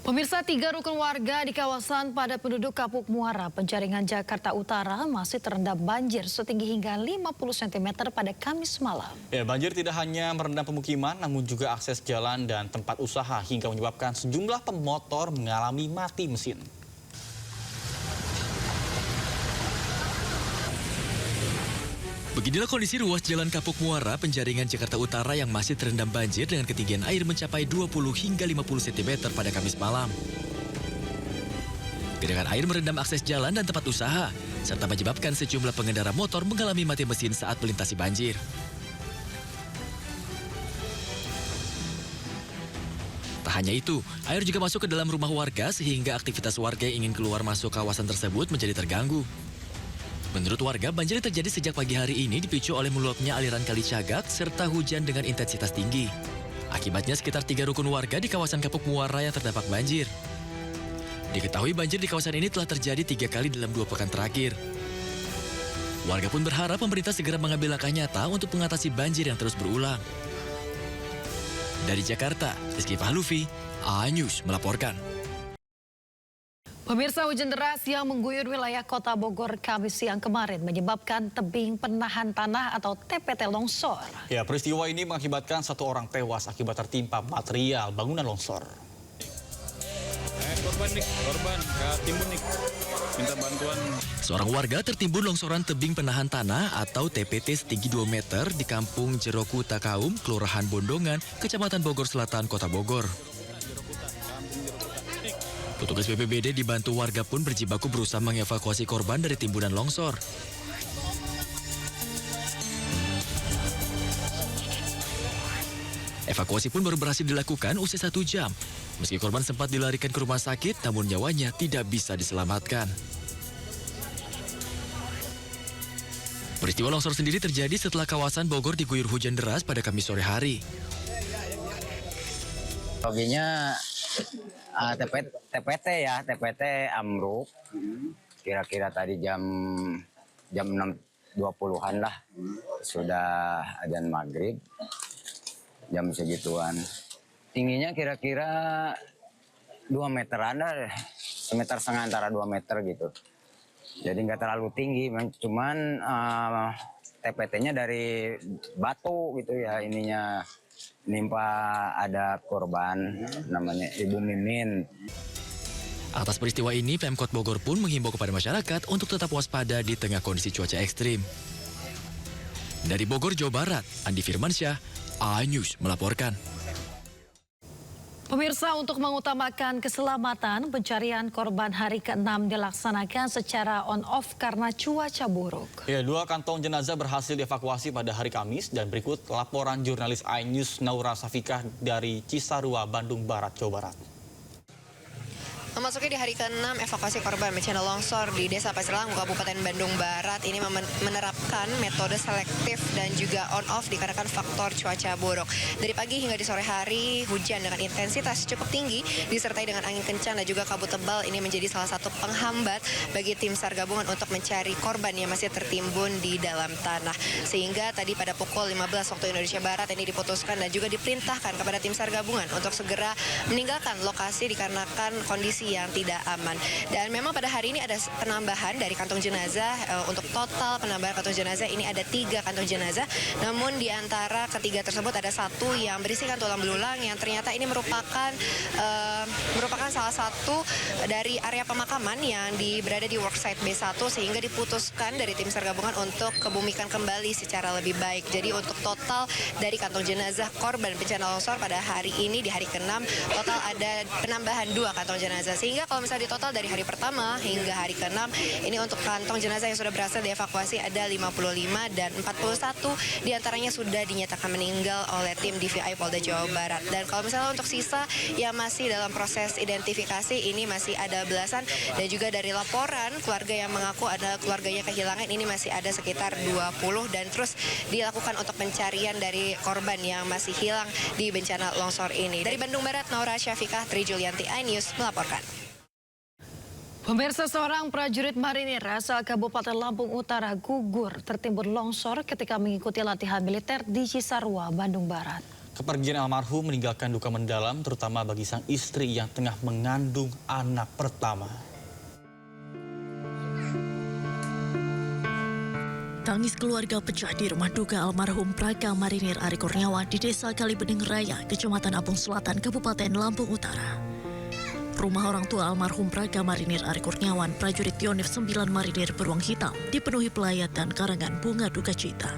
Pemirsa, 3 rukun warga di kawasan padat penduduk Kapuk Muara, Penjaringan, Jakarta Utara masih terendam banjir setinggi hingga 50 cm pada Kamis malam. Ya, banjir tidak hanya merendam pemukiman, namun juga akses jalan dan tempat usaha hingga menyebabkan sejumlah pemotor mengalami mati mesin. Beginilah kondisi ruas Jalan Kapuk Muara, Penjaringan, Jakarta Utara yang masih terendam banjir dengan ketinggian air mencapai 20 hingga 50 cm pada Kamis malam. Genangan air merendam akses jalan dan tempat usaha, serta menyebabkan sejumlah pengendara motor mengalami mati mesin saat melintasi banjir. Tak hanya itu, air juga masuk ke dalam rumah warga sehingga aktivitas warga yang ingin keluar masuk kawasan tersebut menjadi terganggu. Menurut warga, banjir terjadi sejak pagi hari ini dipicu oleh meluapnya aliran Kali Cagak serta hujan dengan intensitas tinggi. Akibatnya sekitar 3 rukun warga di kawasan Kapuk Muara yang terdampak banjir. Diketahui banjir di kawasan ini telah terjadi 3 kali dalam 2 pekan terakhir. Warga pun berharap pemerintah segera mengambil langkah nyata untuk mengatasi banjir yang terus berulang. Dari Jakarta, Rizky Fahluvi, A-News melaporkan. Pemirsa, hujan deras yang mengguyur wilayah Kota Bogor Kamis siang kemarin menyebabkan tebing penahan tanah atau TPT longsor. Ya, peristiwa ini mengakibatkan 1 orang tewas akibat tertimpa material bangunan longsor. Korban ke timbun nih, minta bantuan. Seorang warga tertimbun longsoran tebing penahan tanah atau TPT setinggi 2 meter di Kampung Jeroku Takaum, Kelurahan Bondongan, Kecamatan Bogor Selatan, Kota Bogor. Petugas BPBD dibantu warga pun berjibaku berusaha mengevakuasi korban dari timbunan longsor. Evakuasi pun baru berhasil dilakukan usai 1 jam. Meski korban sempat dilarikan ke rumah sakit, namun nyawanya tidak bisa diselamatkan. Peristiwa longsor sendiri terjadi setelah kawasan Bogor diguyur hujan deras pada Kamis sore hari. Loginya TPT ambruk. Kira-kira tadi jam 6.20-an lah. Sudah adzan maghrib. Jam segituan. Tingginya kira-kira 2 meteran lah. 1,5 meter antara 2 meter gitu. Jadi nggak terlalu tinggi, cuman TPT-nya dari batu gitu ya ininya. Nimpa ada korban namanya Ibu Mimin. Atas peristiwa ini, Pemkot Bogor pun menghimbau kepada masyarakat untuk tetap waspada di tengah kondisi cuaca ekstrim. Dari Bogor, Jawa Barat, Andi Firmansyah, A-News melaporkan. Pemirsa, untuk mengutamakan keselamatan, pencarian korban hari ke-6 dilaksanakan secara on-off karena cuaca buruk. Ya, 2 kantong jenazah berhasil dievakuasi pada hari Kamis dan berikut laporan jurnalis A-News Naura Safikah dari Cisarua, Bandung Barat, Jawa Barat. Memasuki di hari ke-6 evakuasi korban bencana longsor di Desa Pasir Langu, Kabupaten Bandung Barat ini menerapkan metode selektif dan juga on-off dikarenakan faktor cuaca buruk. Dari pagi hingga di sore hari, hujan dengan intensitas cukup tinggi disertai dengan angin kencang dan juga kabut tebal ini menjadi salah satu penghambat bagi tim SAR gabungan untuk mencari korban yang masih tertimbun di dalam tanah. Sehingga tadi pada pukul 15 waktu Indonesia Barat ini diputuskan dan juga diperintahkan kepada tim SAR gabungan untuk segera meninggalkan lokasi dikarenakan kondisi yang tidak aman. Dan memang pada hari ini ada penambahan dari kantong jenazah. Untuk total penambahan kantong jenazah ini ada 3 kantong jenazah. Namun di antara ketiga tersebut ada 1 yang berisikan tulang belulang yang ternyata ini merupakan salah satu dari area pemakaman yang berada di worksite B1 sehingga diputuskan dari tim SAR gabungan untuk kebumikan kembali secara lebih baik. Jadi untuk total dari kantong jenazah korban bencana longsor pada hari ini di hari ke-6 total ada penambahan 2 kantong jenazah. Sehingga kalau misalnya di total dari hari pertama hingga hari ke-6 ini untuk kantong jenazah yang sudah berhasil dievakuasi ada 55 dan 41 diantaranya sudah dinyatakan meninggal oleh tim DVI Polda Jawa Barat. Dan kalau misalnya untuk sisa yang masih dalam proses identifikasi ini masih ada belasan dan juga dari laporan keluarga yang mengaku ada keluarganya kehilangan ini masih ada sekitar 20 dan terus dilakukan untuk pencarian dari korban yang masih hilang di bencana longsor ini. Dari Bandung Barat, Naura Syafikah, Tri Julianti, iNews melaporkan. Pemirsa, seorang prajurit marinir asal Kabupaten Lampung Utara gugur tertimbun longsor ketika mengikuti latihan militer di Cisarua, Bandung Barat. Kepergian almarhum meninggalkan duka mendalam terutama bagi sang istri yang tengah mengandung anak pertama. Tangis keluarga pecah di rumah duka almarhum Praka Marinir Ari Kurniawan di Desa Kalibening Raya, Kecamatan Apung Selatan, Kabupaten Lampung Utara. Rumah orang tua almarhum Praka Marinir Ari Kurniawan, prajurit Yonif 9 Marinir Beruang Hitam, dipenuhi pelayat dan karangan bunga duka cita.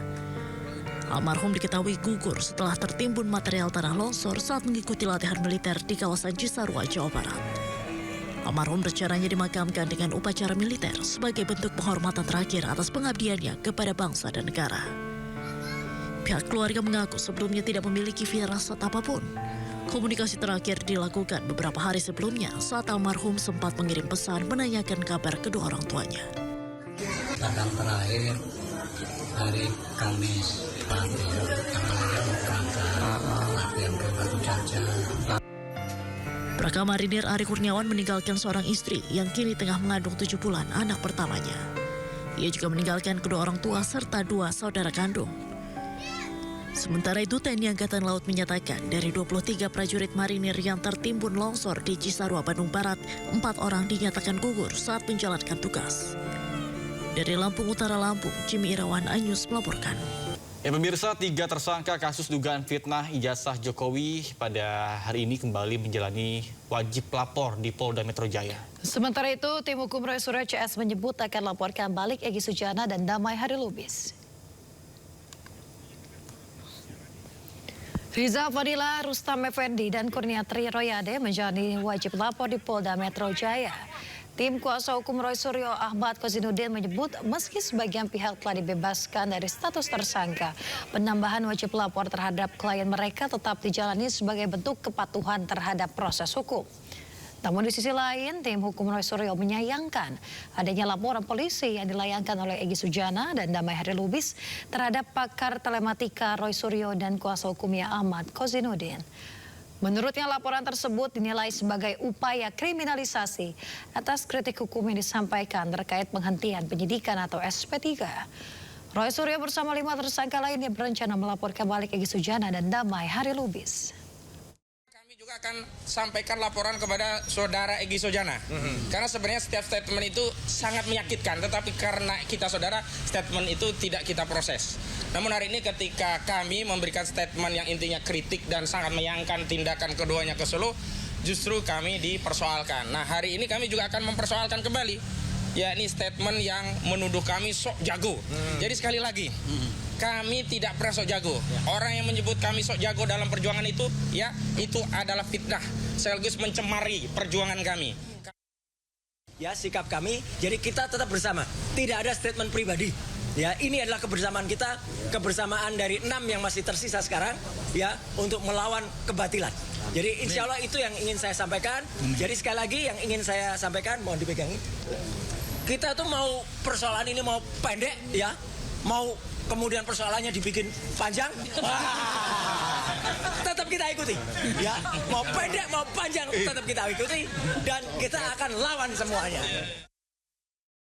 Almarhum diketahui gugur setelah tertimbun material tanah longsor saat mengikuti latihan militer di kawasan Cisarua, Jawa Barat. Almarhum rencananya dimakamkan dengan upacara militer sebagai bentuk penghormatan terakhir atas pengabdiannya kepada bangsa dan negara. Pihak keluarga mengaku sebelumnya tidak memiliki firasat apapun. Komunikasi terakhir dilakukan beberapa hari sebelumnya saat almarhum sempat mengirim pesan menanyakan kabar kedua orang tuanya. Kadang terakhir hari Kamis pagi latihan ke Batu Caca. Praka Marinir Ari Kurniawan meninggalkan seorang istri yang kini tengah mengandung 7 bulan anak pertamanya. Ia juga meninggalkan kedua orang tua serta 2 saudara kandung. Sementara itu, TNI Angkatan Laut menyatakan dari 23 prajurit marinir yang tertimbun longsor di Cisarua, Bandung Barat, 4 orang dinyatakan gugur saat menjalankan tugas. Dari Lampung Utara, Lampung, Jimmy Irawan, iNews melaporkan. Ya pemirsa, 3 tersangka kasus dugaan fitnah ijazah Jokowi pada hari ini kembali menjalani wajib lapor di Polda Metro Jaya. Sementara itu, tim hukum Roy Suryo CS menyebut akan laporkan balik Egy Sujana dan Damai Hari Lubis. Riza Fadila, Rustam Effendi, dan Kurniatri Royade menjalani wajib lapor di Polda Metro Jaya. Tim kuasa hukum Roy Suryo Ahmad Kozinudin menyebut meski sebagian pihak telah dibebaskan dari status tersangka, penambahan wajib lapor terhadap klien mereka tetap dijalani sebagai bentuk kepatuhan terhadap proses hukum. Namun di sisi lain, tim hukum Roy Suryo menyayangkan adanya laporan polisi yang dilayangkan oleh Egy Sujana dan Damai Hari Lubis terhadap pakar telematika Roy Suryo dan kuasa hukumnya Ahmad Kozinudin. Menurutnya laporan tersebut dinilai sebagai upaya kriminalisasi atas kritik hukum yang disampaikan terkait penghentian penyidikan atau SP3. Roy Suryo bersama 5 tersangka lainnya berencana melaporkan balik Egy Sujana dan Damai Hari Lubis. Kami juga akan sampaikan laporan kepada saudara Egy Sujana. Karena sebenarnya setiap statement itu sangat menyakitkan, tetapi karena kita saudara, statement itu tidak kita proses. Namun hari ini ketika kami memberikan statement yang intinya kritik dan sangat menyayangkan tindakan keduanya ke Solo, justru kami dipersoalkan. Nah hari ini kami juga akan mempersoalkan kembali, yakni statement yang menuduh kami sok jago. Jadi sekali lagi, kami tidak pernah sok jago. Orang yang menyebut kami sok jago dalam perjuangan itu, ya itu adalah fitnah, sekaligus mencemari perjuangan kami. Ya sikap kami, jadi kita tetap bersama, tidak ada statement pribadi. Ya, ini adalah kebersamaan kita, kebersamaan dari 6 yang masih tersisa sekarang, ya, untuk melawan kebatilan. Jadi insya Allah itu yang ingin saya sampaikan. Jadi sekali lagi yang ingin saya sampaikan, mohon dipegang. Kita tuh mau persoalan ini mau pendek, ya, mau kemudian persoalannya dibikin panjang, tetap kita ikuti, ya, mau pendek mau panjang tetap kita ikuti dan kita akan lawan semuanya.